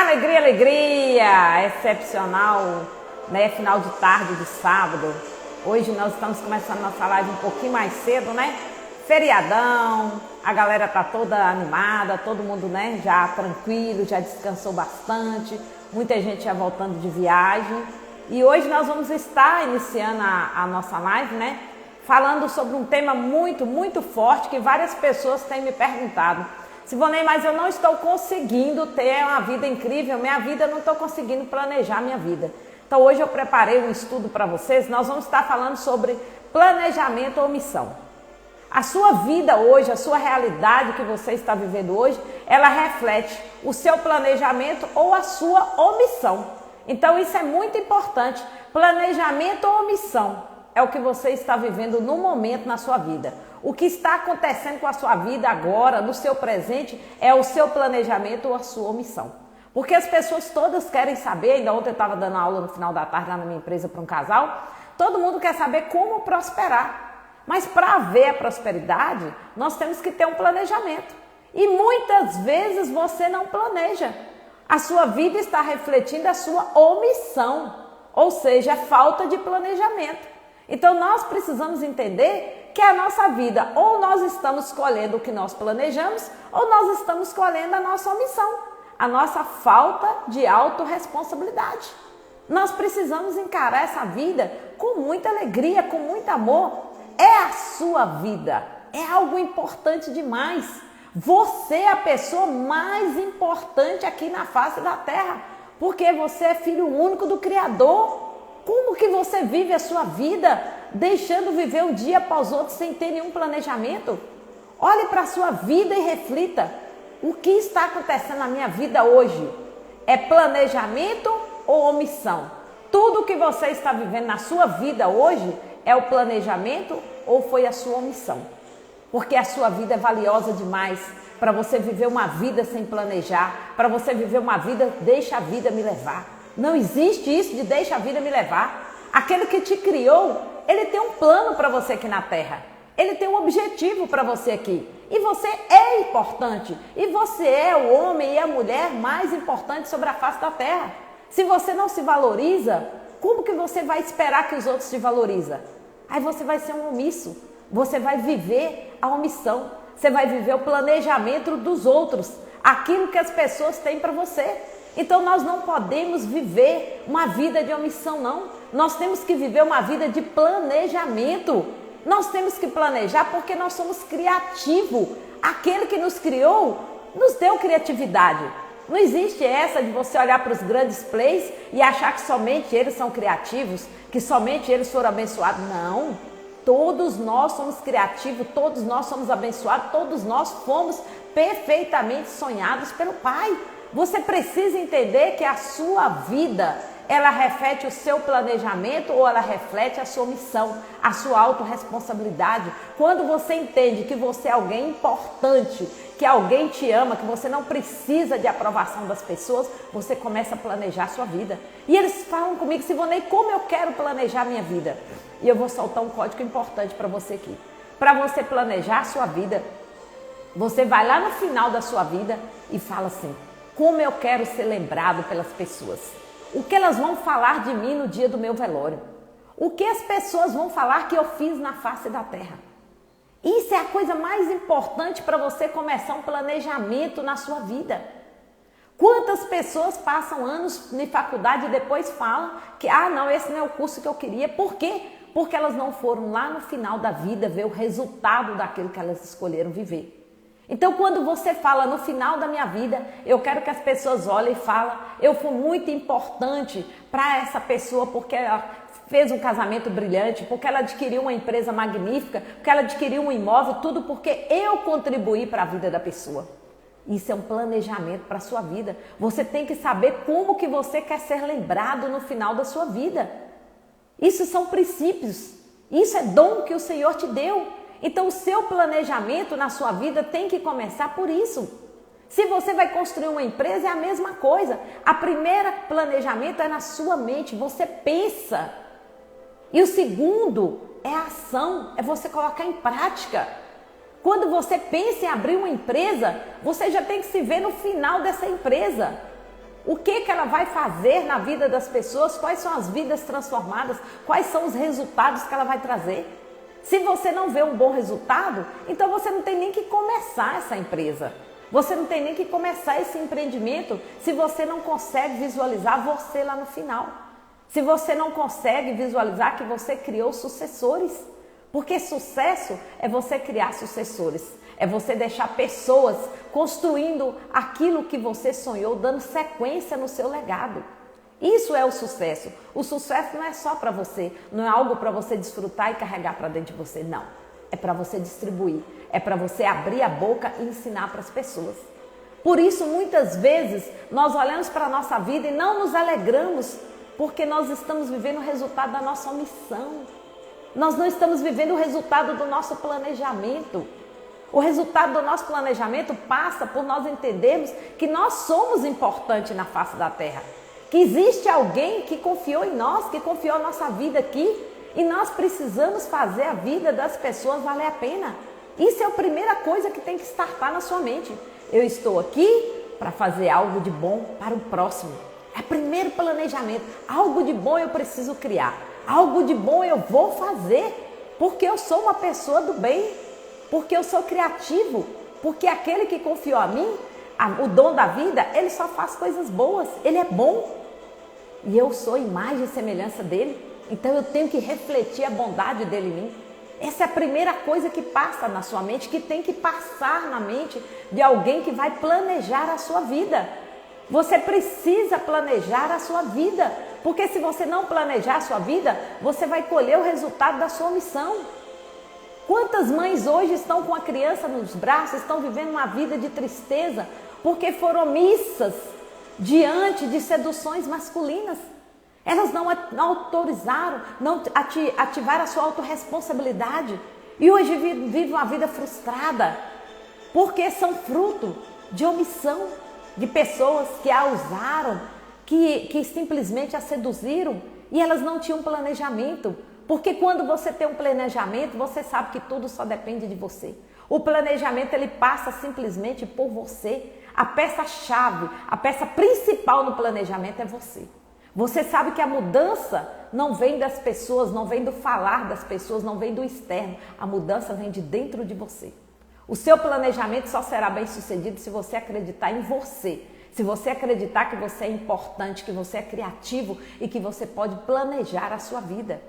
Alegria, alegria! Excepcional, né? Final de tarde de sábado. Hoje nós estamos começando nossa live um pouquinho mais cedo, né? Feriadão, a galera tá toda animada, todo mundo, né? Já tranquilo, já descansou bastante. Muita gente já voltando de viagem. E hoje nós vamos estar iniciando a nossa live, né? Falando sobre um tema muito forte que várias pessoas têm me perguntado. Sivonei, mas eu não estou conseguindo ter uma vida incrível, minha vida, eu não estou conseguindo planejar minha vida. Então hoje eu preparei um estudo para vocês, nós vamos estar falando sobre planejamento ou missão. A sua vida hoje, a sua realidade que você está vivendo hoje, ela reflete o seu planejamento ou a sua omissão. Então isso é muito importante, planejamento ou omissão é o que você está vivendo no momento na sua vida. O que está acontecendo com a sua vida agora, no seu presente, é o seu planejamento ou a sua omissão. Porque as pessoas todas querem saber, ainda ontem eu estava dando aula no final da tarde lá na minha empresa para um casal, todo mundo quer saber como prosperar. Mas para haver a prosperidade, nós temos que ter um planejamento. E muitas vezes você não planeja. A sua vida está refletindo a sua omissão, ou seja, falta de planejamento. Então nós precisamos entender que a nossa vida, ou nós estamos escolhendo o que nós planejamos, ou nós estamos escolhendo a nossa omissão, a nossa falta de autorresponsabilidade. Nós precisamos encarar essa vida com muita alegria, com muito amor. É a sua vida, é algo importante demais. Você é a pessoa mais importante aqui na face da terra, porque você é filho único do Criador. Como que você vive a sua vida, deixando viver um dia após outro sem ter nenhum planejamento? Olhe para a sua vida e reflita. O que está acontecendo na minha vida hoje? É planejamento ou omissão? Tudo que você está vivendo na sua vida hoje é o planejamento ou foi a sua omissão? Porque a sua vida é valiosa demais para você viver uma vida sem planejar, para você viver uma vida, deixa a vida me levar. Não existe isso de deixa a vida me levar. Aquele que te criou, ele tem um plano para você aqui na terra. Ele tem um objetivo para você aqui. E você é importante. E você é o homem e a mulher mais importante sobre a face da terra. Se você não se valoriza, como que você vai esperar que os outros te valorizem? Aí você vai ser um omisso. Você vai viver a omissão. Você vai viver o planejamento dos outros. Aquilo que as pessoas têm para você. Então nós não podemos viver uma vida de omissão, não. Nós temos que viver uma vida de planejamento. Nós temos que planejar porque nós somos criativos. Aquele que nos criou, nos deu criatividade. Não existe essa de você olhar para os grandes players e achar que somente eles são criativos, que somente eles foram abençoados. Não. Todos nós somos criativos, todos nós somos abençoados, todos nós fomos perfeitamente sonhados pelo Pai. Você precisa entender que a sua vida, ela reflete o seu planejamento ou ela reflete a sua missão, a sua autorresponsabilidade. Quando você entende que você é alguém importante, que alguém te ama, que você não precisa de aprovação das pessoas, você começa a planejar a sua vida. E eles falam comigo, Sivonei, como eu quero planejar a minha vida? E eu vou soltar um código importante para você aqui. Para você planejar a sua vida, você vai lá no final da sua vida e fala assim, como eu quero ser lembrado pelas pessoas. O que elas vão falar de mim no dia do meu velório? O que as pessoas vão falar que eu fiz na face da terra? Isso é a coisa mais importante para você começar um planejamento na sua vida. Quantas pessoas passam anos na faculdade e depois falam que, não, esse não é o curso que eu queria. Por quê? Porque elas não foram lá no final da vida ver o resultado daquilo que elas escolheram viver. Então, quando você fala no final da minha vida, eu quero que as pessoas olhem e falem, eu fui muito importante para essa pessoa porque ela fez um casamento brilhante, porque ela adquiriu uma empresa magnífica, porque ela adquiriu um imóvel, tudo porque eu contribuí para a vida da pessoa. Isso é um planejamento para a sua vida. Você tem que saber como que você quer ser lembrado no final da sua vida. Isso são princípios, isso é dom que o Senhor te deu. Então o seu planejamento na sua vida tem que começar por isso. Se você vai construir uma empresa é a mesma coisa. A primeira planejamento é na sua mente, você pensa. E o segundo é a ação, é você colocar em prática. Quando você pensa em abrir uma empresa, você já tem que se ver no final dessa empresa. O que ela vai fazer na vida das pessoas? Quais são as vidas transformadas? Quais são os resultados que ela vai trazer? Se você não vê um bom resultado, então você não tem nem que começar essa empresa. Você não tem nem que começar esse empreendimento se você não consegue visualizar você lá no final. Se você não consegue visualizar que você criou sucessores. Porque sucesso é você criar sucessores. É você deixar pessoas construindo aquilo que você sonhou, dando sequência no seu legado. Isso é o sucesso. O sucesso não é só para você, não é algo para você desfrutar e carregar para dentro de você, não. É para você distribuir, é para você abrir a boca e ensinar para as pessoas. Por isso, muitas vezes, nós olhamos para a nossa vida e não nos alegramos, porque nós estamos vivendo o resultado da nossa omissão. Nós não estamos vivendo o resultado do nosso planejamento. O resultado do nosso planejamento passa por nós entendermos que nós somos importantes na face da terra. Que existe alguém que confiou em nós, que confiou a nossa vida aqui. E nós precisamos fazer a vida das pessoas valer a pena. Isso é a primeira coisa que tem que startar na sua mente. Eu estou aqui para fazer algo de bom para o próximo. É o primeiro planejamento. Algo de bom eu preciso criar. Algo de bom eu vou fazer. Porque eu sou uma pessoa do bem. Porque eu sou criativo. Porque aquele que confiou a mim, o dom da vida, ele só faz coisas boas. Ele é bom. E eu sou imagem e semelhança dele. Então eu tenho que refletir a bondade dele em mim. Essa é a primeira coisa que passa na sua mente, que tem que passar na mente de alguém que vai planejar a sua vida. Você precisa planejar a sua vida, porque se você não planejar a sua vida, você vai colher o resultado da sua omissão. Quantas mães hoje estão com a criança nos braços, estão vivendo uma vida de tristeza, porque foram omissas diante de seduções masculinas? Elas não autorizaram, não ativaram a sua autorresponsabilidade. E hoje vivem uma vida frustrada, porque são fruto de omissão, de pessoas que a usaram, que simplesmente a seduziram e elas não tinham planejamento. Porque quando você tem um planejamento, você sabe que tudo só depende de você. O planejamento ele passa simplesmente por você. A peça-chave, a peça principal no planejamento é você. Você sabe que a mudança não vem das pessoas, não vem do falar das pessoas, não vem do externo. A mudança vem de dentro de você. O seu planejamento só será bem sucedido se você acreditar em você. Se você acreditar que você é importante, que você é criativo e que você pode planejar a sua vida.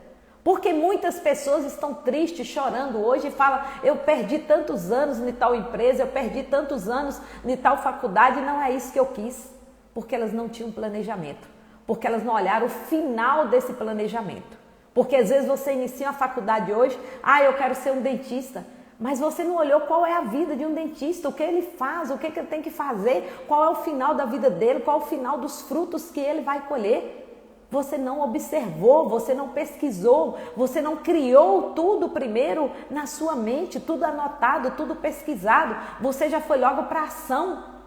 Porque muitas pessoas estão tristes, chorando hoje e falam, eu perdi tantos anos em tal empresa, eu perdi tantos anos em tal faculdade e não é isso que eu quis. Porque elas não tinham planejamento. Porque elas não olharam o final desse planejamento. Porque às vezes você inicia uma faculdade hoje, eu quero ser um dentista, mas você não olhou qual é a vida de um dentista, o que ele faz, o que ele tem que fazer, qual é o final da vida dele, qual é o final dos frutos que ele vai colher. Você não observou, você não pesquisou, você não criou tudo primeiro na sua mente, tudo anotado, tudo pesquisado, você já foi logo para a ação.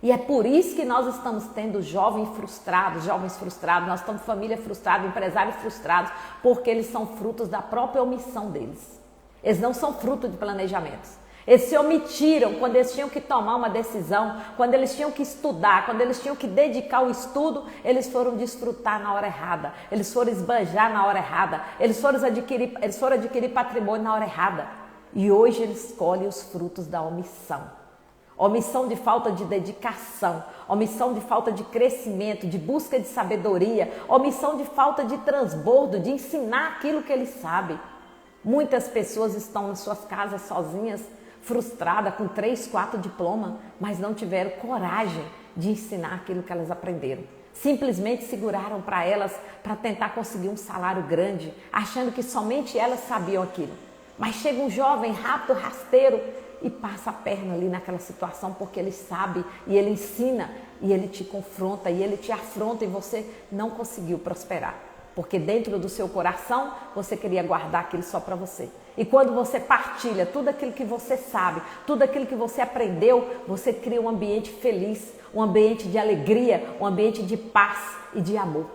E é por isso que nós estamos tendo jovens frustrados, nós estamos família frustrada, empresários frustrados, porque eles são frutos da própria omissão deles. Eles não são fruto de planejamentos. Eles se omitiram quando eles tinham que tomar uma decisão, quando eles tinham que estudar, quando eles tinham que dedicar o estudo, eles foram desfrutar na hora errada, eles foram esbanjar na hora errada, eles foram adquirir patrimônio na hora errada. E hoje eles colhem os frutos da omissão. Omissão de falta de dedicação, omissão de falta de crescimento, de busca de sabedoria, omissão de falta de transbordo, de ensinar aquilo que eles sabem. Muitas pessoas estão nas suas casas sozinhas, frustradas, com 3, 4 diplomas, mas não tiveram coragem de ensinar aquilo que elas aprenderam. Simplesmente seguraram para elas para tentar conseguir um salário grande, achando que somente elas sabiam aquilo. Mas chega um jovem rápido, rasteiro, e passa a perna ali naquela situação porque ele sabe e ele ensina e ele te confronta e ele te afronta e você não conseguiu prosperar. Porque dentro do seu coração você queria guardar aquilo só para você. E quando você partilha tudo aquilo que você sabe, tudo aquilo que você aprendeu, você cria um ambiente feliz, um ambiente de alegria, um ambiente de paz e de amor.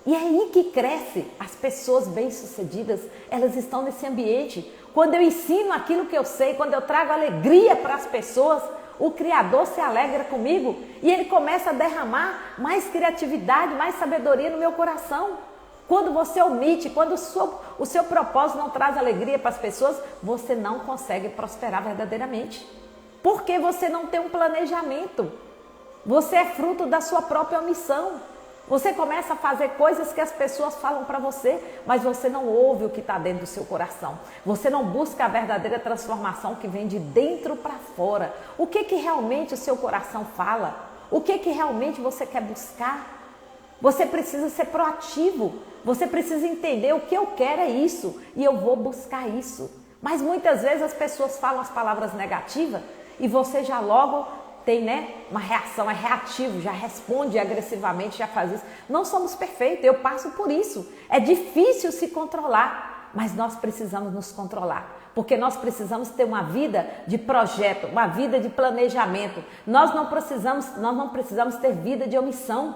E é aí que cresce as pessoas bem-sucedidas, elas estão nesse ambiente. Quando eu ensino aquilo que eu sei, quando eu trago alegria para as pessoas, o Criador se alegra comigo e Ele começa a derramar mais criatividade, mais sabedoria no meu coração. Quando você omite, quando o seu propósito não traz alegria para as pessoas, você não consegue prosperar verdadeiramente. Porque você não tem um planejamento. Você é fruto da sua própria omissão. Você começa a fazer coisas que as pessoas falam para você, mas você não ouve o que está dentro do seu coração. Você não busca a verdadeira transformação que vem de dentro para fora. O que realmente o seu coração fala? O que realmente você quer buscar? Você precisa ser proativo. Você precisa entender o que eu quero é isso e eu vou buscar isso. Mas muitas vezes as pessoas falam as palavras negativas e você já logo tem, uma reação, é reativo, já responde agressivamente, já faz isso. Não somos perfeitos, eu passo por isso. É difícil se controlar, mas nós precisamos nos controlar. Porque nós precisamos ter uma vida de projeto, uma vida de planejamento. Nós não precisamos ter vida de omissão.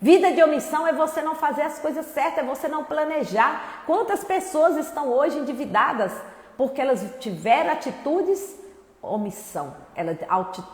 Vida de omissão é você não fazer as coisas certas, é você não planejar. Quantas pessoas estão hoje endividadas porque elas tiveram atitudes omissão,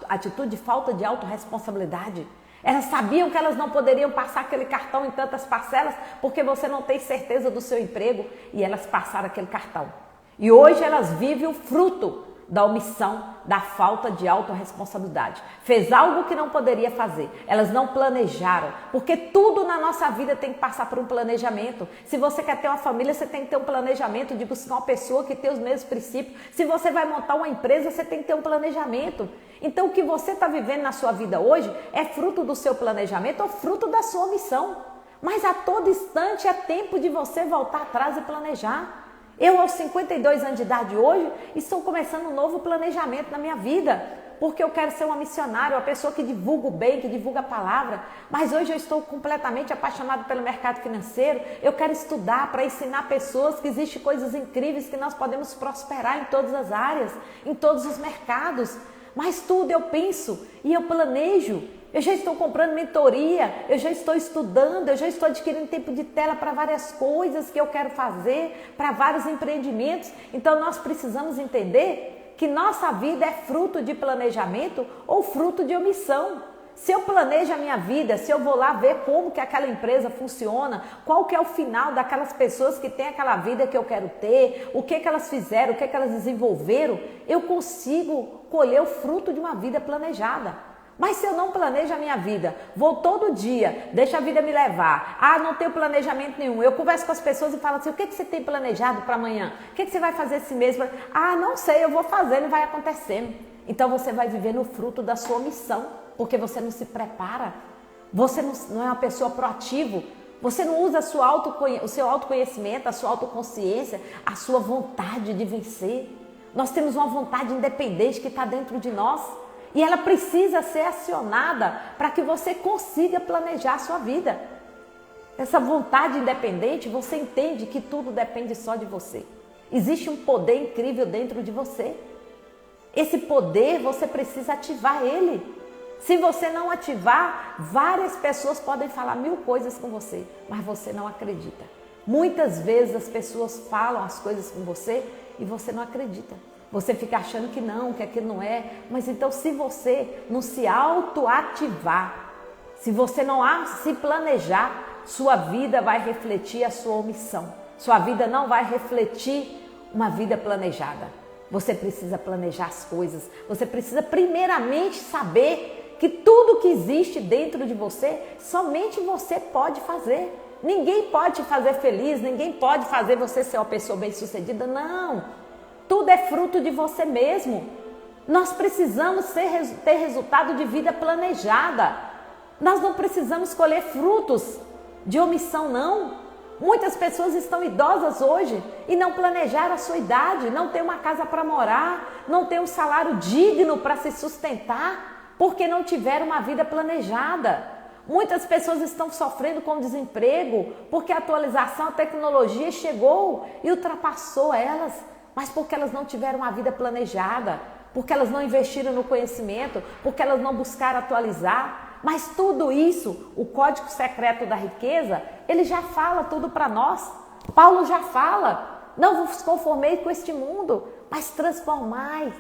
atitude de falta de autorresponsabilidade. Elas sabiam que elas não poderiam passar aquele cartão em tantas parcelas porque você não tem certeza do seu emprego e elas passaram aquele cartão. E hoje elas vivem o fruto da omissão, da falta de autorresponsabilidade. Fez algo que não poderia fazer. Elas não planejaram, porque tudo na nossa vida tem que passar por um planejamento. Se você quer ter uma família, você tem que ter um planejamento de buscar uma pessoa que tem os mesmos princípios. Se você vai montar uma empresa, você tem que ter um planejamento. Então o que você está vivendo na sua vida hoje é fruto do seu planejamento ou fruto da sua omissão. Mas a todo instante é tempo de você voltar atrás e planejar. Eu, aos 52 anos de idade hoje, estou começando um novo planejamento na minha vida, porque eu quero ser uma missionária, uma pessoa que divulga o bem, que divulga a palavra, mas hoje eu estou completamente apaixonada pelo mercado financeiro, eu quero estudar para ensinar pessoas que existem coisas incríveis, que nós podemos prosperar em todas as áreas, em todos os mercados, mas tudo eu penso e eu planejo. Eu já estou comprando mentoria, eu já estou estudando, eu já estou adquirindo tempo de tela para várias coisas que eu quero fazer, para vários empreendimentos. Então nós precisamos entender que nossa vida é fruto de planejamento ou fruto de omissão. Se eu planejo a minha vida, se eu vou lá ver como que aquela empresa funciona, qual que é o final daquelas pessoas que têm aquela vida que eu quero ter, o que elas fizeram, o que elas desenvolveram, eu consigo colher o fruto de uma vida planejada. Mas se eu não planejo a minha vida, vou todo dia, deixa a vida me levar, não tenho planejamento nenhum, eu converso com as pessoas e falo assim, o que você tem planejado para amanhã? O que você vai fazer esse mês? Não sei, eu vou fazendo e vai acontecendo. Então você vai viver no fruto da sua omissão, porque você não se prepara, você não é uma pessoa proativa, você não usa o seu autoconhecimento, a sua autoconsciência, a sua vontade de vencer. Nós temos uma vontade independente que está dentro de nós. E ela precisa ser acionada para que você consiga planejar a sua vida. Essa vontade independente, você entende que tudo depende só de você. Existe um poder incrível dentro de você. Esse poder, você precisa ativar ele. Se você não ativar, várias pessoas podem falar 1000 coisas com você, mas você não acredita. Muitas vezes as pessoas falam as coisas com você e você não acredita. Você fica achando que não, que aquilo não é. Mas então se você não se autoativar, se você não se planejar, sua vida vai refletir a sua omissão. Sua vida não vai refletir uma vida planejada. Você precisa planejar as coisas. Você precisa primeiramente saber que tudo que existe dentro de você, somente você pode fazer. Ninguém pode te fazer feliz, ninguém pode fazer você ser uma pessoa bem-sucedida, não. Tudo é fruto de você mesmo. Nós precisamos ter resultado de vida planejada. Nós não precisamos colher frutos de omissão, não. Muitas pessoas estão idosas hoje e não planejaram a sua idade, não tem uma casa para morar, não tem um salário digno para se sustentar, porque não tiveram uma vida planejada. Muitas pessoas estão sofrendo com desemprego, porque a atualização, a tecnologia chegou e ultrapassou elas. Mas porque elas não tiveram uma vida planejada, porque elas não investiram no conhecimento, porque elas não buscaram atualizar. Mas tudo isso, o código secreto da riqueza, ele já fala tudo para nós. Paulo já fala, não vos conformeis com este mundo, mas transformai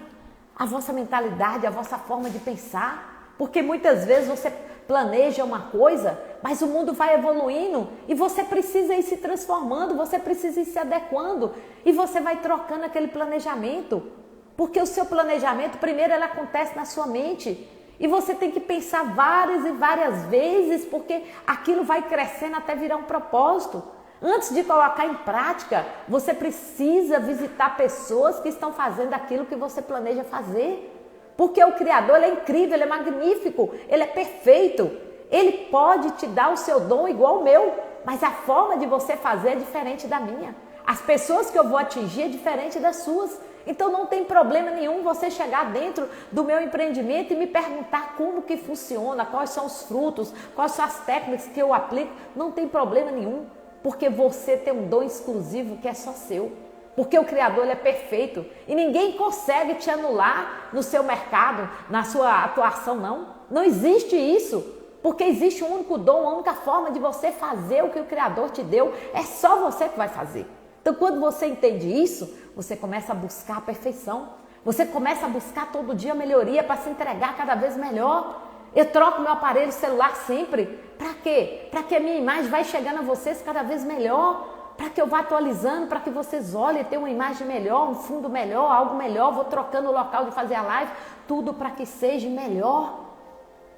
a vossa mentalidade, a vossa forma de pensar. Porque muitas vezes você planeja uma coisa, mas o mundo vai evoluindo e você precisa ir se transformando, você precisa ir se adequando e você vai trocando aquele planejamento. Porque o seu planejamento, primeiro, ele acontece na sua mente e você tem que pensar várias e várias vezes, porque aquilo vai crescendo até virar um propósito. Antes de colocar em prática, você precisa visitar pessoas que estão fazendo aquilo que você planeja fazer. Porque o Criador, ele é incrível, ele é magnífico, ele é perfeito. Ele pode te dar o seu dom igual o meu, mas a forma de você fazer é diferente da minha. As pessoas que eu vou atingir é diferente das suas. Então não tem problema nenhum você chegar dentro do meu empreendimento e me perguntar como que funciona, quais são os frutos, quais são as técnicas que eu aplico. Não tem problema nenhum, porque você tem um dom exclusivo que é só seu. Porque o Criador, ele é perfeito e ninguém consegue te anular no seu mercado, na sua atuação, não. Não existe isso, porque existe um único dom, uma única forma de você fazer o que o Criador te deu. É só você que vai fazer. Então, quando você entende isso, você começa a buscar a perfeição. Você começa a buscar todo dia a melhoria para se entregar cada vez melhor. Eu troco meu aparelho celular sempre. Para quê? Para que a minha imagem vai chegando a vocês cada vez melhor. Para que eu vá atualizando, para que vocês olhem, tenham uma imagem melhor, um fundo melhor, algo melhor. Vou trocando o local de fazer a live. Tudo para que seja melhor.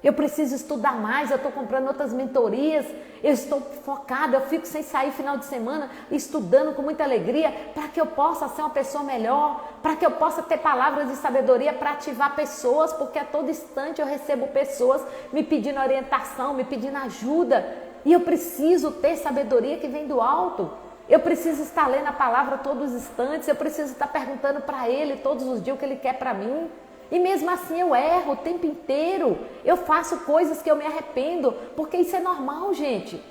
Eu preciso estudar mais, eu estou comprando outras mentorias, eu estou focada, eu fico sem sair final de semana, estudando com muita alegria, para que eu possa ser uma pessoa melhor, para que eu possa ter palavras de sabedoria para ativar pessoas, porque a todo instante eu recebo pessoas me pedindo orientação, me pedindo ajuda, e eu preciso ter sabedoria que vem do alto. Eu preciso estar lendo a palavra todos os instantes, eu preciso estar perguntando para Ele todos os dias o que Ele quer para mim. E mesmo assim eu erro o tempo inteiro, eu faço coisas que eu me arrependo, porque isso é normal, gente.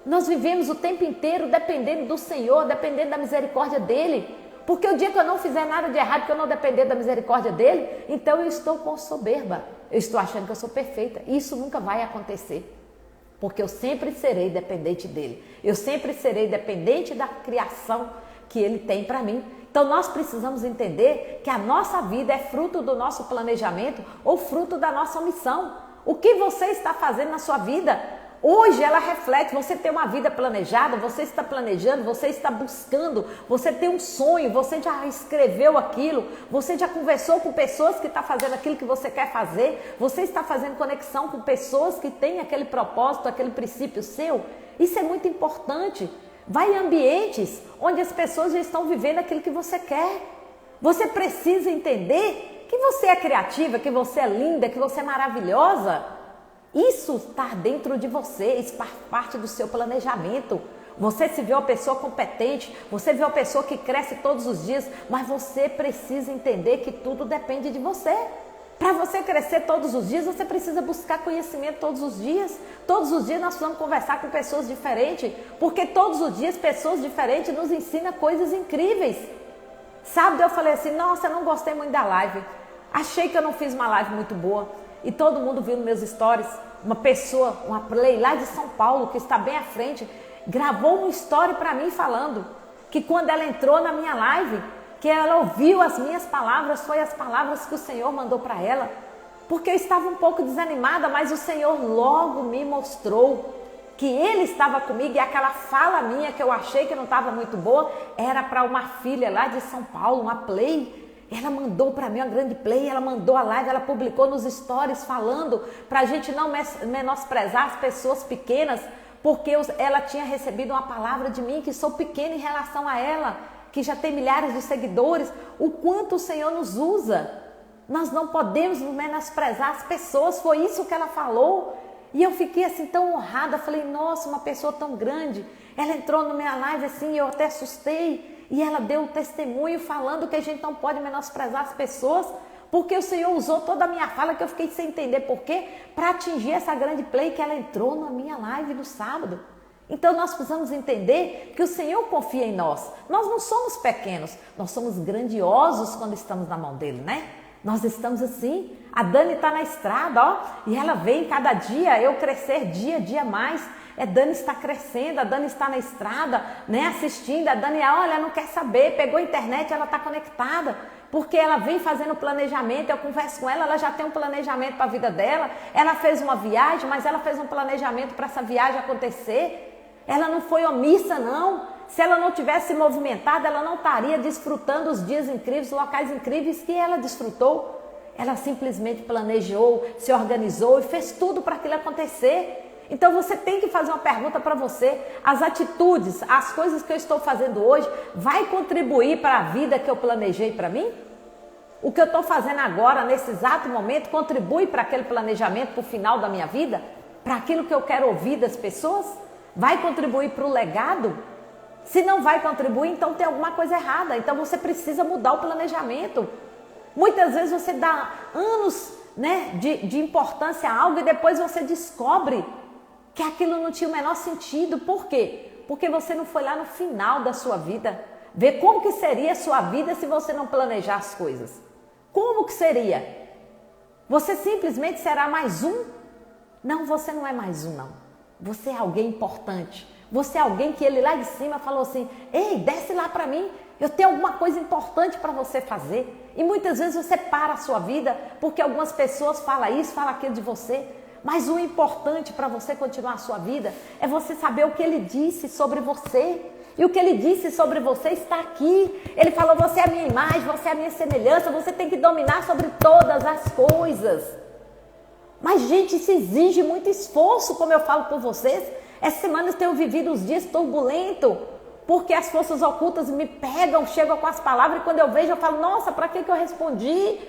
Nós vivemos o tempo inteiro dependendo do Senhor, dependendo da misericórdia dEle. Porque o dia que eu não fizer nada de errado, que eu não depender da misericórdia dEle, então eu estou com soberba, eu estou achando que eu sou perfeita. Isso nunca vai acontecer, porque eu sempre serei dependente dEle. Eu sempre serei dependente da criação que Ele tem para mim. Então nós precisamos entender que a nossa vida é fruto do nosso planejamento ou fruto da nossa missão. O que você está fazendo na sua vida? Hoje ela reflete, você tem uma vida planejada, você está planejando, você está buscando, você tem um sonho, você já escreveu aquilo, você já conversou com pessoas que estão fazendo aquilo que você quer fazer, você está fazendo conexão com pessoas que têm aquele propósito, aquele princípio seu. Isso é muito importante. Vai em ambientes onde as pessoas já estão vivendo aquilo que você quer. Você precisa entender que você é criativa, que você é linda, que você é maravilhosa. Isso está dentro de você, isso faz parte do seu planejamento. Você se vê uma pessoa competente, você vê uma pessoa que cresce todos os dias, mas você precisa entender que tudo depende de você. Para você crescer todos os dias, você precisa buscar conhecimento todos os dias. Todos os dias nós vamos conversar com pessoas diferentes, porque todos os dias pessoas diferentes nos ensinam coisas incríveis. Sábado eu falei assim, nossa, eu não gostei muito da live. Achei que eu não fiz uma live muito boa. E todo mundo viu nos meus stories, uma pessoa, uma play lá de São Paulo, que está bem à frente, gravou um story para mim falando que quando ela entrou na minha live, que ela ouviu as minhas palavras, foi as palavras que o Senhor mandou para ela. Porque eu estava um pouco desanimada, mas o Senhor logo me mostrou que Ele estava comigo e aquela fala minha que eu achei que não estava muito boa, era para uma filha lá de São Paulo, uma play. Ela mandou para mim uma grande play, ela mandou a live, ela publicou nos stories falando para a gente não menosprezar as pessoas pequenas, porque ela tinha recebido uma palavra de mim, que sou pequena em relação a ela, que já tem milhares de seguidores, o quanto o Senhor nos usa. Nós não podemos menosprezar as pessoas, foi isso que ela falou. E eu fiquei assim tão honrada, falei, nossa, uma pessoa tão grande. Ela entrou na minha live assim, eu até assustei. E ela deu um testemunho falando que a gente não pode menosprezar as pessoas, porque o Senhor usou toda a minha fala, que eu fiquei sem entender por quê, para atingir essa grande play que ela entrou na minha live no sábado. Então nós precisamos entender que o Senhor confia em nós. Nós não somos pequenos, nós somos grandiosos quando estamos na mão dele, né? Nós estamos assim, A Dani está na estrada, ó, e ela vem cada dia, eu crescer dia a dia mais. Dani está crescendo, a Dani está na estrada, né, assistindo. A Dani, olha, não quer saber, pegou a internet, ela está conectada, porque ela vem fazendo planejamento. Eu converso com ela já tem um planejamento para a vida dela. Ela fez uma viagem, mas ela fez um planejamento para essa viagem acontecer. Ela não foi omissa, não. Se ela não tivesse se movimentado, ela não estaria desfrutando os dias incríveis, locais incríveis que ela desfrutou. Ela simplesmente planejou, se organizou e fez tudo para aquilo acontecer. Então você tem que fazer uma pergunta para você: as atitudes, as coisas que eu estou fazendo hoje, vai contribuir para a vida que eu planejei para mim? O que eu estou fazendo agora, nesse exato momento, contribui para aquele planejamento, para o final da minha vida? Para aquilo que eu quero ouvir das pessoas? Vai contribuir para o legado? Se não vai contribuir, então tem alguma coisa errada. Então você precisa mudar o planejamento. Muitas vezes você dá anos, né, de importância a algo e depois você descobre que aquilo não tinha o menor sentido. Por quê? Porque você não foi lá no final da sua vida ver como que seria a sua vida se você não planejar as coisas. Como que seria? Você simplesmente será mais um? Não, você não é mais um, não. Você é alguém importante. Você é alguém que ele lá de cima falou assim: ei, desce lá para mim, eu tenho alguma coisa importante para você fazer. E muitas vezes você para a sua vida porque algumas pessoas falam isso, falam aquilo de você. Mas o importante para você continuar a sua vida é você saber o que ele disse sobre você. E o que ele disse sobre você está aqui. Ele falou: você é a minha imagem, você é a minha semelhança, você tem que dominar sobre todas as coisas. Mas, gente, isso exige muito esforço, como eu falo por vocês. Essa semana eu tenho vivido os dias turbulentos, porque as forças ocultas me pegam, chegam com as palavras, e quando eu vejo eu falo: nossa, para que eu respondi?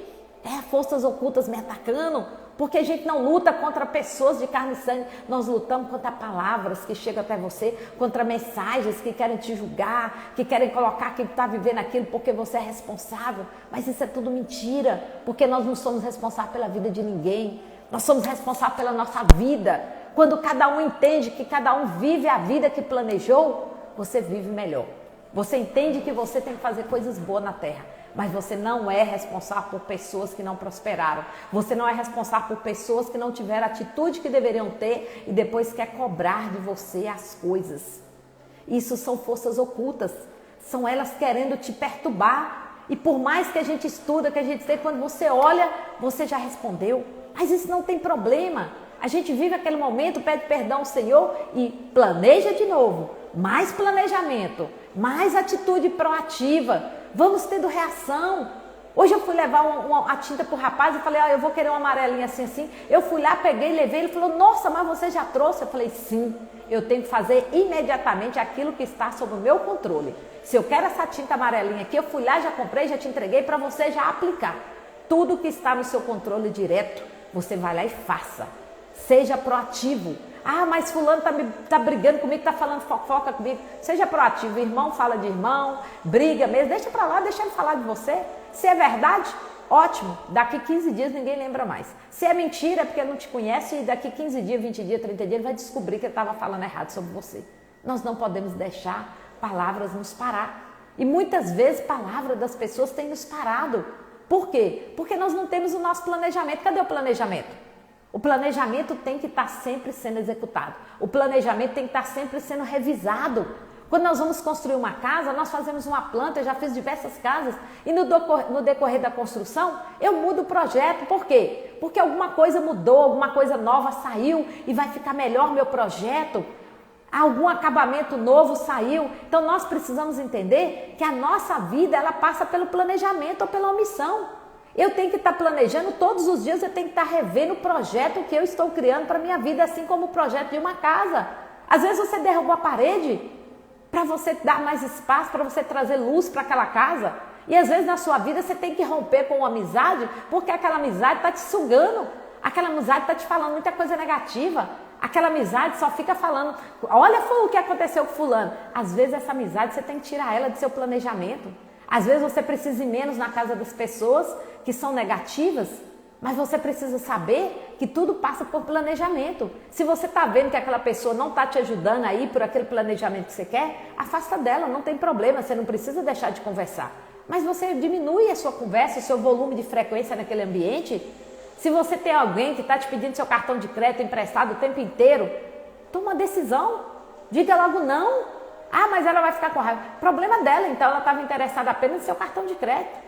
Forças ocultas me atacando, porque a gente não luta contra pessoas de carne e sangue, nós lutamos contra palavras que chegam até você, contra mensagens que querem te julgar, que querem colocar que está vivendo aquilo porque você é responsável. Mas isso é tudo mentira, porque nós não somos responsáveis pela vida de ninguém, nós somos responsáveis pela nossa vida. Quando cada um entende que cada um vive a vida que planejou, você vive melhor. Você entende que você tem que fazer coisas boas na terra, mas você não é responsável por pessoas que não prosperaram. Você não é responsável por pessoas que não tiveram a atitude que deveriam ter e depois quer cobrar de você as coisas. Isso são forças ocultas, são elas querendo te perturbar. E por mais que a gente estuda, que a gente sei, quando você olha, você já respondeu. Mas isso não tem problema. A gente vive aquele momento, pede perdão ao Senhor e planeja de novo. Mais planejamento, mais atitude proativa. Vamos tendo reação. Hoje eu fui levar a tinta para o rapaz e falei: eu vou querer uma amarelinha assim, assim. Eu fui lá, peguei, levei. Ele falou: nossa, mas você já trouxe? Eu falei: sim, eu tenho que fazer imediatamente aquilo que está sob o meu controle. Se eu quero essa tinta amarelinha aqui, eu fui lá, já comprei, já te entreguei para você já aplicar. Tudo que está no seu controle direto, você vai lá e faça. Seja proativo. Ah, mas fulano tá brigando comigo, tá falando fofoca comigo. Seja proativo. Irmão fala de irmão, briga mesmo. Deixa pra lá, deixa ele falar de você. Se é verdade, ótimo. Daqui 15 dias ninguém lembra mais. Se é mentira, é porque ele não te conhece e daqui 15 dias, 20 dias, 30 dias, ele vai descobrir que ele estava falando errado sobre você. Nós não podemos deixar palavras nos parar. E muitas vezes palavras das pessoas têm nos parado. Por quê? Porque nós não temos o nosso planejamento. Cadê o planejamento? O planejamento tem que estar sempre sendo executado. O planejamento tem que estar sempre sendo revisado. Quando nós vamos construir uma casa, nós fazemos uma planta, eu já fiz diversas casas, e no decorrer da construção, eu mudo o projeto. Por quê? Porque alguma coisa mudou, alguma coisa nova saiu e vai ficar melhor meu projeto. Algum acabamento novo saiu. Então nós precisamos entender que a nossa vida, ela passa pelo planejamento ou pela omissão. Eu tenho que estar planejando todos os dias, eu tenho que estar revendo o projeto que eu estou criando para a minha vida, assim como o projeto de uma casa. Às vezes você derrubou a parede para você dar mais espaço, para você trazer luz para aquela casa. E às vezes na sua vida você tem que romper com uma amizade, porque aquela amizade está te sugando. Aquela amizade está te falando muita coisa negativa. Aquela amizade só fica falando: olha o que aconteceu com fulano. Às vezes essa amizade você tem que tirar ela do seu planejamento. Às vezes você precisa ir menos na casa das pessoas que são negativas, mas você precisa saber que tudo passa por planejamento. Se você está vendo que aquela pessoa não está te ajudando a ir por aquele planejamento que você quer, afasta dela, não tem problema, você não precisa deixar de conversar. Mas você diminui a sua conversa, o seu volume de frequência naquele ambiente, Se você tem alguém que está te pedindo seu cartão de crédito emprestado o tempo inteiro, toma uma decisão. Diga logo não. Ah, mas ela vai ficar com raiva. Problema dela, então ela estava interessada apenas no seu cartão de crédito.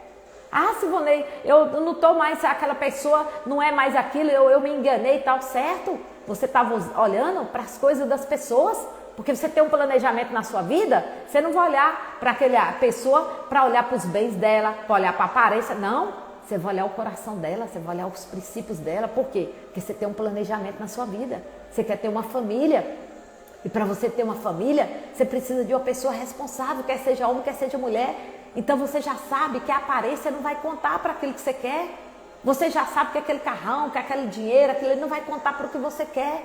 Ah, Sivonei, eu não estou mais, aquela pessoa não é mais aquilo, eu me enganei e tal, certo? Você estava olhando para as coisas das pessoas, porque você tem um planejamento na sua vida, você não vai olhar para aquela pessoa, para olhar para os bens dela, para olhar para a aparência, não. Você vai olhar o coração dela, você vai olhar os princípios dela, por quê? Porque você tem um planejamento na sua vida, você quer ter uma família. E para você ter uma família, você precisa de uma pessoa responsável, quer seja homem, quer seja mulher. Então você já sabe que a aparência não vai contar para aquilo que você quer. Você já sabe que aquele carrão, que aquele dinheiro, aquilo não vai contar para o que você quer.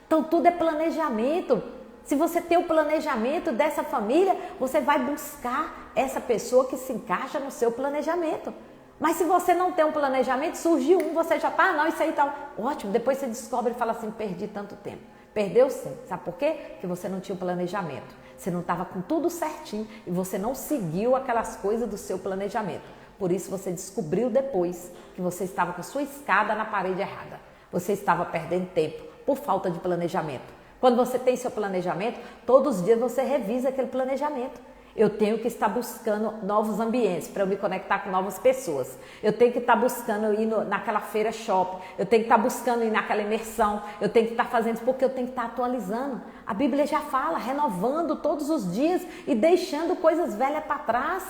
Então tudo é planejamento. Se você tem o planejamento dessa família, você vai buscar essa pessoa que se encaixa no seu planejamento. Mas se você não tem um planejamento, surge você já tá, não, isso aí tá ótimo. Depois você descobre e fala assim, perdi tanto tempo. Perdeu sim. Sabe por quê? Porque você não tinha um planejamento. Você não estava com tudo certinho e você não seguiu aquelas coisas do seu planejamento. Por isso você descobriu depois que você estava com a sua escada na parede errada. Você estava perdendo tempo por falta de planejamento. Quando você tem seu planejamento, todos os dias você revisa aquele planejamento. Eu tenho que estar buscando novos ambientes para eu me conectar com novas pessoas. Eu tenho que estar buscando ir naquela feira shopping. Eu tenho que estar buscando ir naquela imersão. Eu tenho que estar fazendo isso porque eu tenho que estar atualizando. A Bíblia já fala, renovando todos os dias e deixando coisas velhas para trás.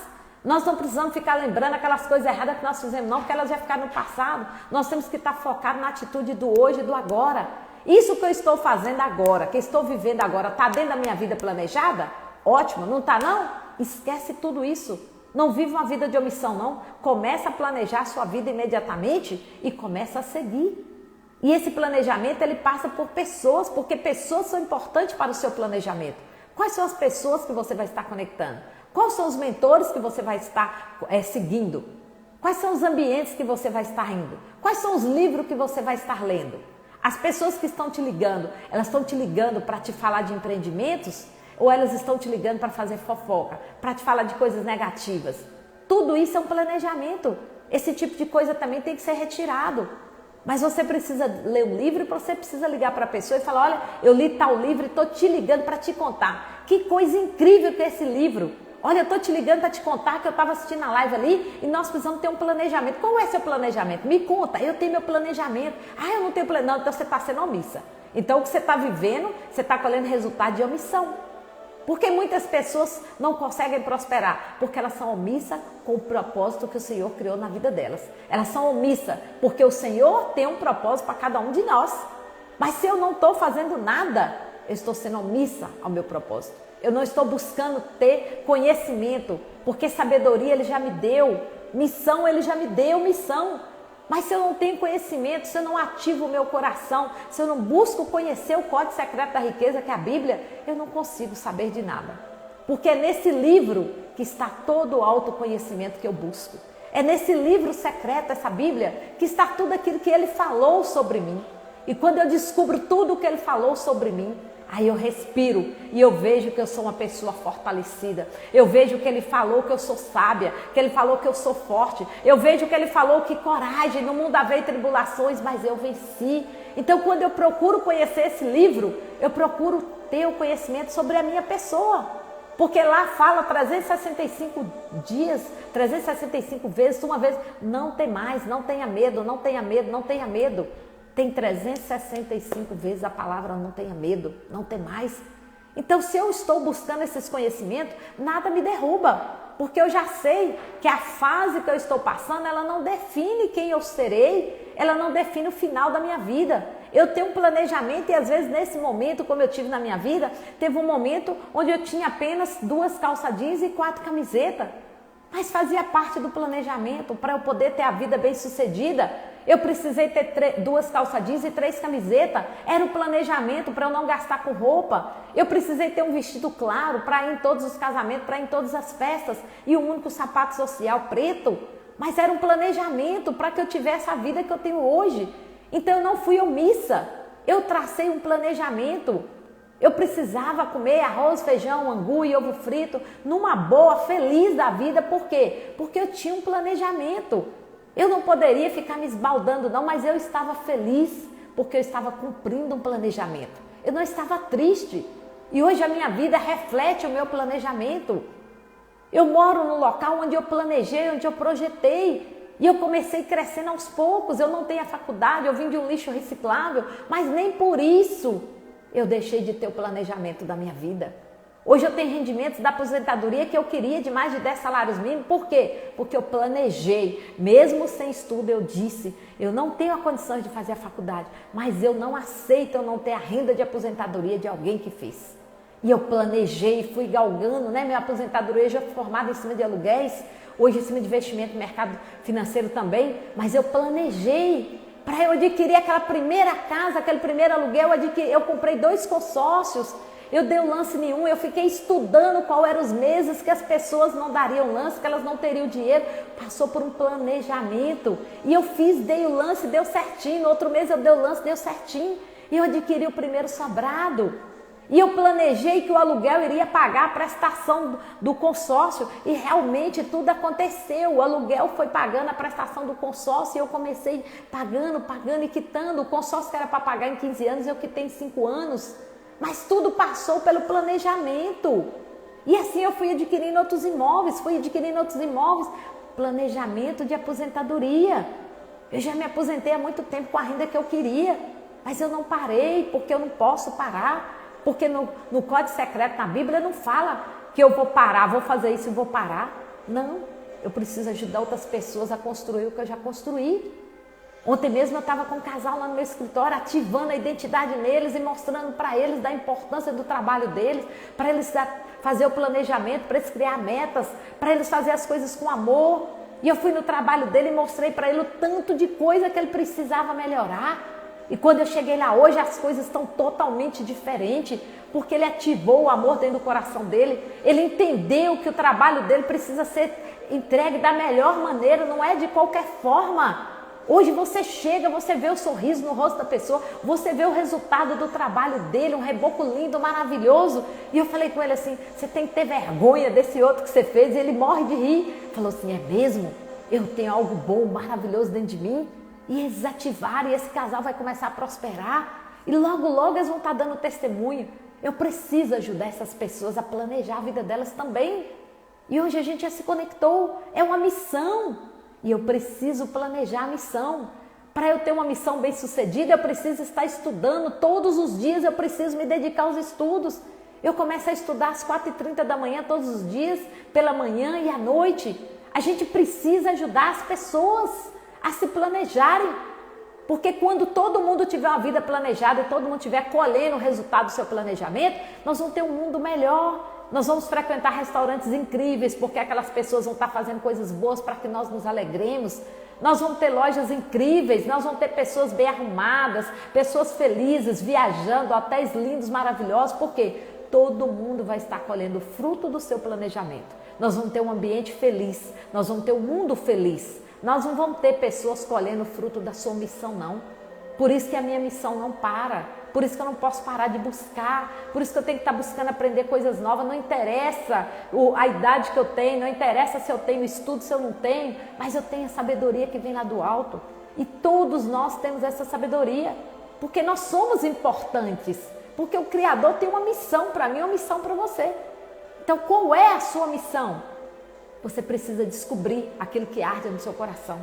Nós não precisamos ficar lembrando aquelas coisas erradas que nós fizemos, não, porque elas já ficaram no passado. Nós temos que estar focados na atitude do hoje e do agora. Isso que eu estou fazendo agora, que eu estou vivendo agora, está dentro da minha vida planejada? Ótimo, não está não? Esquece tudo isso. Não viva uma vida de omissão não. Começa a planejar a sua vida imediatamente e começa a seguir. E esse planejamento ele passa por pessoas, porque pessoas são importantes para o seu planejamento. Quais são as pessoas que você vai estar conectando? Quais são os mentores que você vai estar seguindo? Quais são os ambientes que você vai estar indo? Quais são os livros que você vai estar lendo? As pessoas que estão te ligando, elas estão te ligando para te falar de empreendimentos? Ou elas estão te ligando para fazer fofoca, para te falar de coisas negativas? Tudo isso é um planejamento. Esse tipo de coisa também tem que ser retirado. Mas você precisa ler um livro e você precisa ligar para a pessoa e falar, olha, eu li tal livro e estou te ligando para te contar. Que coisa incrível que é esse livro. Olha, eu estou te ligando para te contar que eu estava assistindo a live ali e nós precisamos ter um planejamento. Qual é seu planejamento? Me conta, eu tenho meu planejamento. Ah, eu não tenho planejamento. Não, então você está sendo omissa. Então o que você está vivendo, você está colhendo resultado de omissão. Porque muitas pessoas não conseguem prosperar, porque elas são omissas com o propósito que o Senhor criou na vida delas. Elas são omissas porque o Senhor tem um propósito para cada um de nós. Mas se eu não estou fazendo nada, eu estou sendo omissa ao meu propósito. Eu não estou buscando ter conhecimento, porque sabedoria Ele já me deu, missão Ele já me deu, missão. Mas se eu não tenho conhecimento, se eu não ativo o meu coração, se eu não busco conhecer o código secreto da riqueza, que é a Bíblia, eu não consigo saber de nada. Porque é nesse livro que está todo o autoconhecimento que eu busco. É nesse livro secreto, essa Bíblia, que está tudo aquilo que Ele falou sobre mim. E quando eu descubro tudo o que Ele falou sobre mim, aí eu respiro e eu vejo que eu sou uma pessoa fortalecida. Eu vejo que Ele falou que eu sou sábia, que Ele falou que eu sou forte. Eu vejo que Ele falou que coragem, no mundo haverá tribulações, mas eu venci. Então quando eu procuro conhecer esse livro, eu procuro ter o conhecimento sobre a minha pessoa. Porque lá fala 365 dias, 365 vezes, uma vez, não tem mais, não tenha medo, não tenha medo, não tenha medo. Tem 365 vezes a palavra não tenha medo, não tem mais. Então, se eu estou buscando esses conhecimentos, nada me derruba. Porque eu já sei que a fase que eu estou passando, ela não define quem eu serei, ela não define o final da minha vida. Eu tenho um planejamento e às vezes nesse momento, como eu tive na minha vida, teve um momento onde eu tinha apenas 2 calça jeans e 4 camisetas. Mas fazia parte do planejamento para eu poder ter a vida bem sucedida. Eu precisei ter 2 calça jeans e 3 camisetas. Era o planejamento para eu não gastar com roupa. Eu precisei ter um vestido claro para ir em todos os casamentos, para ir em todas as festas. E um único sapato social preto. Mas era um planejamento para que eu tivesse a vida que eu tenho hoje. Então eu não fui omissa. Eu tracei um planejamento. Eu precisava comer arroz, feijão, angu e ovo frito numa boa, feliz da vida. Por quê? Porque eu tinha um planejamento. Eu não poderia ficar me esbaldando não, mas eu estava feliz porque eu estava cumprindo um planejamento. Eu não estava triste. E hoje a minha vida reflete o meu planejamento. Eu moro num local onde eu planejei, onde eu projetei. E eu comecei crescendo aos poucos. Eu não tenho a faculdade, eu vim de um lixo reciclável, mas nem por isso eu deixei de ter o planejamento da minha vida. Hoje eu tenho rendimentos da aposentadoria que eu queria de mais de 10 salários mínimos. Por quê? Porque eu planejei. Mesmo sem estudo, eu disse, eu não tenho a condição de fazer a faculdade, mas eu não aceito eu não ter a renda de aposentadoria de alguém que fez. E eu planejei, fui galgando, né? Minha aposentadoria já foi formada em cima de aluguéis, hoje em cima de investimento no mercado financeiro também, mas eu planejei. Para eu adquirir aquela primeira casa, aquele primeiro aluguel, eu comprei 2 consórcios. Eu dei lance nenhum, eu fiquei estudando qual eram os meses que as pessoas não dariam lance, que elas não teriam dinheiro. Passou por um planejamento. E eu dei o lance, deu certinho. No outro mês eu dei o lance, deu certinho. E eu adquiri o primeiro sobrado. E eu planejei que o aluguel iria pagar a prestação do consórcio. E realmente tudo aconteceu. O aluguel foi pagando a prestação do consórcio e eu comecei pagando e quitando. O consórcio que era para pagar em 15 anos, eu quitei em 5 anos. Mas tudo passou pelo planejamento. E assim eu fui adquirindo outros imóveis, planejamento de aposentadoria. Eu já me aposentei há muito tempo com a renda que eu queria, mas eu não parei, porque eu não posso parar. Porque no Código Secreto, na Bíblia, não fala que eu vou parar, vou fazer isso e vou parar. Não, eu preciso ajudar outras pessoas a construir o que eu já construí. Ontem mesmo eu estava com um casal lá no meu escritório, ativando a identidade neles e mostrando para eles da importância do trabalho deles, para eles fazer o planejamento, para eles criar metas, para eles fazer as coisas com amor. E eu fui no trabalho dele e mostrei para ele o tanto de coisa que ele precisava melhorar. E quando eu cheguei lá hoje, as coisas estão totalmente diferentes, porque ele ativou o amor dentro do coração dele, ele entendeu que o trabalho dele precisa ser entregue da melhor maneira, não é de qualquer forma. Hoje você chega, você vê o sorriso no rosto da pessoa, você vê o resultado do trabalho dele, um reboco lindo, maravilhoso. E eu falei com ele assim, você tem que ter vergonha desse outro que você fez. E ele morre de rir. Falou assim, é mesmo? Eu tenho algo bom, maravilhoso dentro de mim? E eles ativaram e esse casal vai começar a prosperar. E logo, logo eles vão estar dando testemunho. Eu preciso ajudar essas pessoas a planejar a vida delas também. E hoje a gente já se conectou, é uma missão. E eu preciso planejar a missão. Para eu ter uma missão bem sucedida, eu preciso estar estudando todos os dias, eu preciso me dedicar aos estudos. Eu começo a estudar às 4h30 da manhã todos os dias, pela manhã e à noite. A gente precisa ajudar as pessoas a se planejarem. Porque quando todo mundo tiver uma vida planejada e todo mundo estiver colhendo o resultado do seu planejamento, nós vamos ter um mundo melhor. Nós vamos frequentar restaurantes incríveis, porque aquelas pessoas vão estar fazendo coisas boas para que nós nos alegremos. Nós vamos ter lojas incríveis, nós vamos ter pessoas bem arrumadas, pessoas felizes, viajando, hotéis lindos, maravilhosos, porque todo mundo vai estar colhendo o fruto do seu planejamento. Nós vamos ter um ambiente feliz, nós vamos ter um mundo feliz. Nós não vamos ter pessoas colhendo o fruto da sua missão, não. Por isso que a minha missão não para. Por isso que eu não posso parar de buscar. Por isso que eu tenho que estar buscando aprender coisas novas. Não interessa a idade que eu tenho, não interessa se eu tenho estudo, se eu não tenho, mas eu tenho a sabedoria que vem lá do alto. E todos nós temos essa sabedoria, porque nós somos importantes. Porque o Criador tem uma missão para mim, uma missão para você. Então, qual é a sua missão? Você precisa descobrir aquilo que arde no seu coração.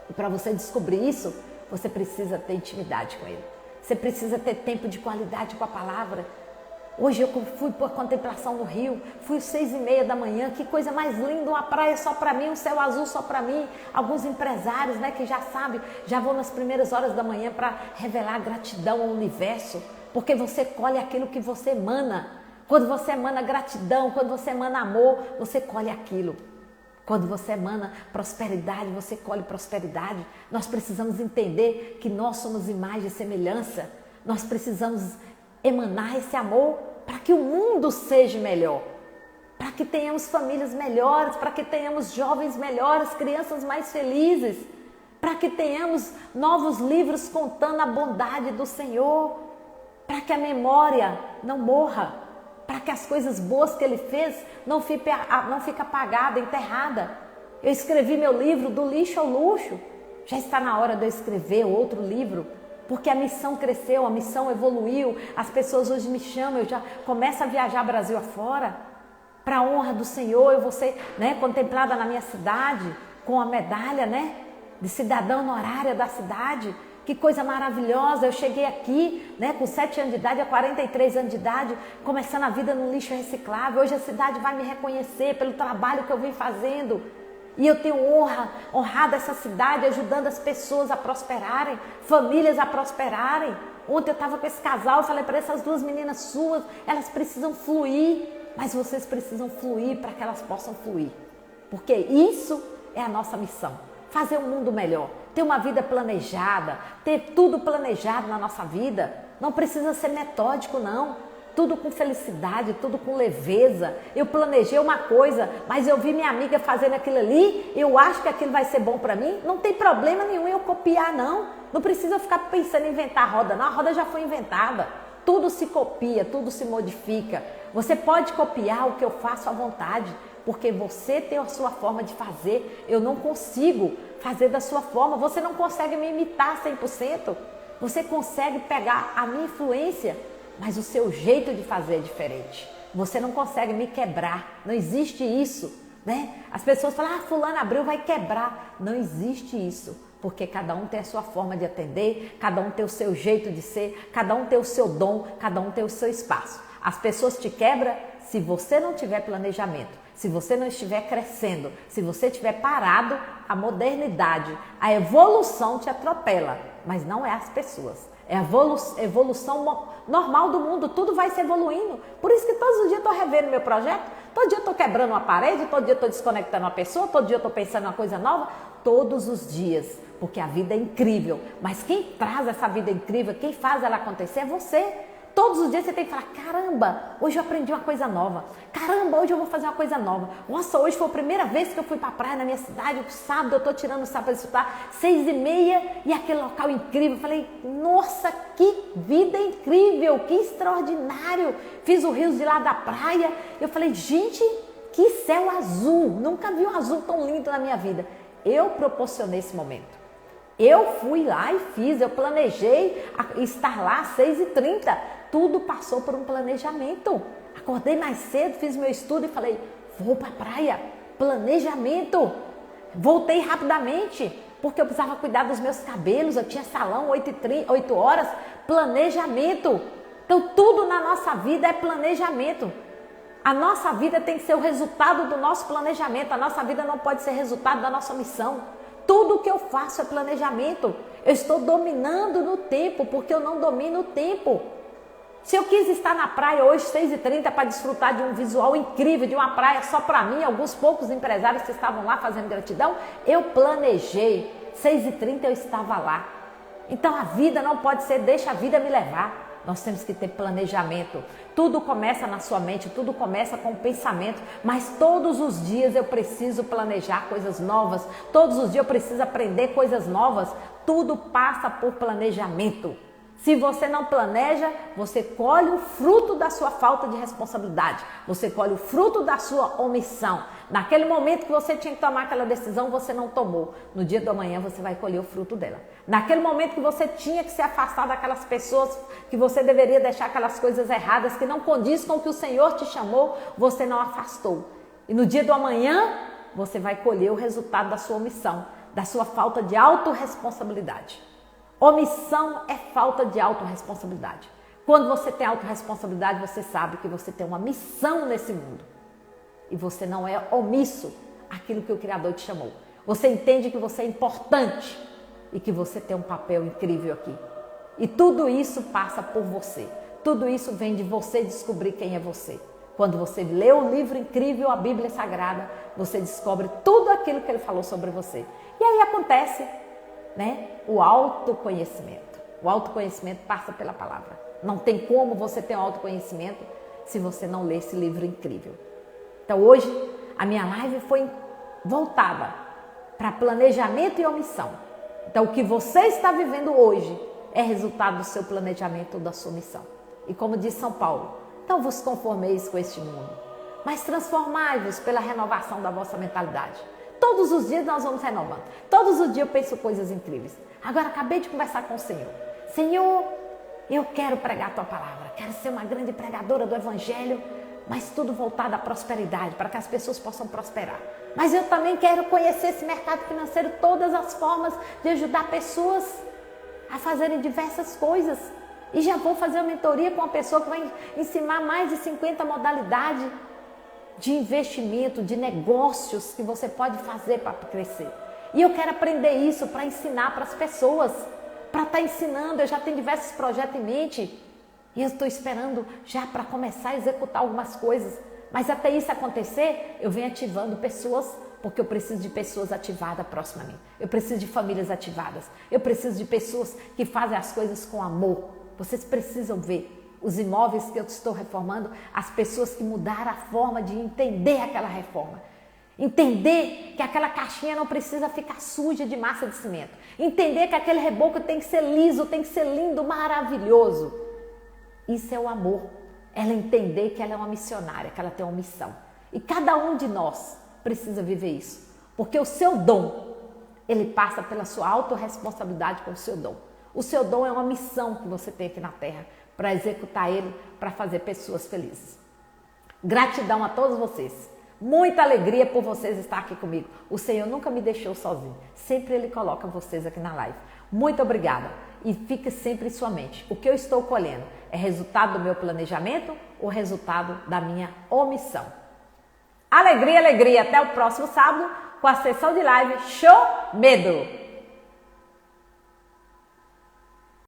E para você descobrir isso, você precisa ter intimidade com Ele. Você precisa ter tempo de qualidade com a palavra. Hoje eu fui para a contemplação no rio, fui às 6h30 da manhã, que coisa mais linda, uma praia só para mim, um céu azul só para mim. Alguns empresários, né, que já sabem, já vão nas primeiras horas da manhã para revelar gratidão ao universo, porque você colhe aquilo que você emana. Quando você emana gratidão, quando você emana amor, você colhe aquilo. Quando você emana prosperidade, você colhe prosperidade. Nós precisamos entender que nós somos imagem e semelhança. Nós precisamos emanar esse amor para que o mundo seja melhor. Para que tenhamos famílias melhores, para que tenhamos jovens melhores, crianças mais felizes. Para que tenhamos novos livros contando a bondade do Senhor. Para que a memória não morra. Para que as coisas boas que Ele fez não fique apagada, enterrada. Eu escrevi meu livro Do Lixo ao Luxo. Já está na hora de eu escrever outro livro, porque a missão cresceu, a missão evoluiu. As pessoas hoje me chamam, eu já começo a viajar Brasil afora. Para a honra do Senhor, eu vou ser, né, contemplada na minha cidade com a medalha, né, de cidadã honorária da cidade. Que coisa maravilhosa, eu cheguei aqui, né, com 7 anos de idade, a 43 anos de idade, começando a vida no lixo reciclável. Hoje a cidade vai me reconhecer pelo trabalho que eu vim fazendo. E eu tenho honrado essa cidade, ajudando as pessoas a prosperarem, famílias a prosperarem. Ontem eu estava com esse casal, eu falei para essas 2 meninas suas, elas precisam fluir, mas vocês precisam fluir para que elas possam fluir. Porque isso é a nossa missão, fazer um mundo melhor. Ter uma vida planejada, ter tudo planejado na nossa vida. Não precisa ser metódico, não. Tudo com felicidade, tudo com leveza. Eu planejei uma coisa, mas eu vi minha amiga fazendo aquilo ali, eu acho que aquilo vai ser bom para mim. Não tem problema nenhum eu copiar, não. Não precisa ficar pensando em inventar a roda, não. A roda já foi inventada. Tudo se copia, tudo se modifica. Você pode copiar o que eu faço à vontade, porque você tem a sua forma de fazer. Eu não consigo fazer da sua forma. Você não consegue me imitar 100%. Você consegue pegar a minha influência, mas o seu jeito de fazer é diferente. Você não consegue me quebrar. Não existe isso, né? As pessoas falam, fulano abriu, vai quebrar. Não existe isso, porque cada um tem a sua forma de atender, cada um tem o seu jeito de ser, cada um tem o seu dom, cada um tem o seu espaço. As pessoas te quebram se você não tiver planejamento, se você não estiver crescendo, se você estiver parado. A modernidade, a evolução te atropela, mas não é as pessoas. É a evolução normal do mundo, tudo vai se evoluindo. Por isso que todos os dias eu estou revendo meu projeto, todo dia eu estou quebrando uma parede, todo dia eu estou desconectando uma pessoa, todo dia eu estou pensando em uma coisa nova, todos os dias, porque a vida é incrível. Mas quem traz essa vida incrível, quem faz ela acontecer é você. Todos os dias você tem que falar, caramba, hoje eu aprendi uma coisa nova. Caramba, hoje eu vou fazer uma coisa nova. Nossa, hoje foi a primeira vez que eu fui para a praia na minha cidade. Sábado eu estou tirando o sábado para estudar, 6h30 e aquele local incrível. Eu falei, nossa, que vida incrível, que extraordinário. Fiz o rio de lá da praia. Eu falei, gente, que céu azul. Nunca vi um azul tão lindo na minha vida. Eu proporcionei esse momento. Eu fui lá e fiz, eu planejei estar lá às 6h30. Tudo passou por um planejamento. Acordei mais cedo, fiz meu estudo e falei, vou para a praia. Planejamento. Voltei rapidamente, porque eu precisava cuidar dos meus cabelos. Eu tinha salão 8 horas. Planejamento. Então tudo na nossa vida é planejamento. A nossa vida tem que ser o resultado do nosso planejamento. A nossa vida não pode ser resultado da nossa missão. Tudo que eu faço é planejamento. Eu estou dominando no tempo, porque eu não domino o tempo. Se eu quis estar na praia hoje, 6h30, para desfrutar de um visual incrível, de uma praia só para mim, alguns poucos empresários que estavam lá fazendo gratidão, eu planejei. 6h30 eu estava lá. Então a vida não pode ser, deixa a vida me levar. Nós temos que ter planejamento. Tudo começa na sua mente, tudo começa com o pensamento, mas todos os dias eu preciso planejar coisas novas, todos os dias eu preciso aprender coisas novas. Tudo passa por planejamento. Se você não planeja, você colhe o fruto da sua falta de responsabilidade, você colhe o fruto da sua omissão. Naquele momento que você tinha que tomar aquela decisão, você não tomou. No dia do amanhã você vai colher o fruto dela. Naquele momento que você tinha que se afastar daquelas pessoas, que você deveria deixar aquelas coisas erradas, que não condiz com o que o Senhor te chamou, você não afastou. E no dia do amanhã, você vai colher o resultado da sua omissão, da sua falta de autorresponsabilidade. Omissão é falta de autorresponsabilidade. Quando você tem autorresponsabilidade, você sabe que você tem uma missão nesse mundo. E você não é omisso àquilo que o Criador te chamou. Você entende que você é importante e que você tem um papel incrível aqui. E tudo isso passa por você. Tudo isso vem de você descobrir quem é você. Quando você lê o livro incrível, a Bíblia Sagrada, você descobre tudo aquilo que ele falou sobre você. E aí acontece, né, o autoconhecimento. O autoconhecimento passa pela palavra. Não tem como você ter um autoconhecimento se você não ler esse livro incrível. Então hoje a minha live foi voltada para planejamento e omissão. Então o que você está vivendo hoje é resultado do seu planejamento ou da sua missão. E como diz São Paulo, não vos conformeis com este mundo, mas transformai-vos pela renovação da vossa mentalidade. Todos os dias nós vamos renovando. Todos os dias eu penso coisas incríveis. Agora acabei de conversar com o Senhor. Senhor, eu quero pregar a tua palavra. Quero ser uma grande pregadora do evangelho, mas tudo voltado à prosperidade, para que as pessoas possam prosperar. Mas eu também quero conhecer esse mercado financeiro, todas as formas de ajudar pessoas a fazerem diversas coisas. E já vou fazer uma mentoria com uma pessoa que vai ensinar mais de 50 modalidades de investimento, de negócios que você pode fazer para crescer. E eu quero aprender isso para ensinar para as pessoas, para estar ensinando. Eu já tenho diversos projetos em mente e eu estou esperando já para começar a executar algumas coisas. Mas até isso acontecer, eu venho ativando pessoas, porque eu preciso de pessoas ativadas próximas a mim. Eu preciso de famílias ativadas. Eu preciso de pessoas que fazem as coisas com amor. Vocês precisam ver os imóveis que eu estou reformando, as pessoas que mudaram a forma de entender aquela reforma. Entender que aquela caixinha não precisa ficar suja de massa de cimento. Entender que aquele reboco tem que ser liso, tem que ser lindo, maravilhoso. Isso é o amor. Ela entender que ela é uma missionária, que ela tem uma missão. E cada um de nós precisa viver isso. Porque o seu dom, ele passa pela sua autorresponsabilidade com o seu dom. O seu dom é uma missão que você tem aqui na Terra, para executar ele, para fazer pessoas felizes. Gratidão a todos vocês. Muita alegria por vocês estar aqui comigo. O Senhor nunca me deixou sozinho. Sempre Ele coloca vocês aqui na live. Muito obrigada. E fique sempre em sua mente. O que eu estou colhendo é resultado do meu planejamento ou resultado da minha omissão? Alegria, alegria. Até o próximo sábado com a sessão de live Show Medo.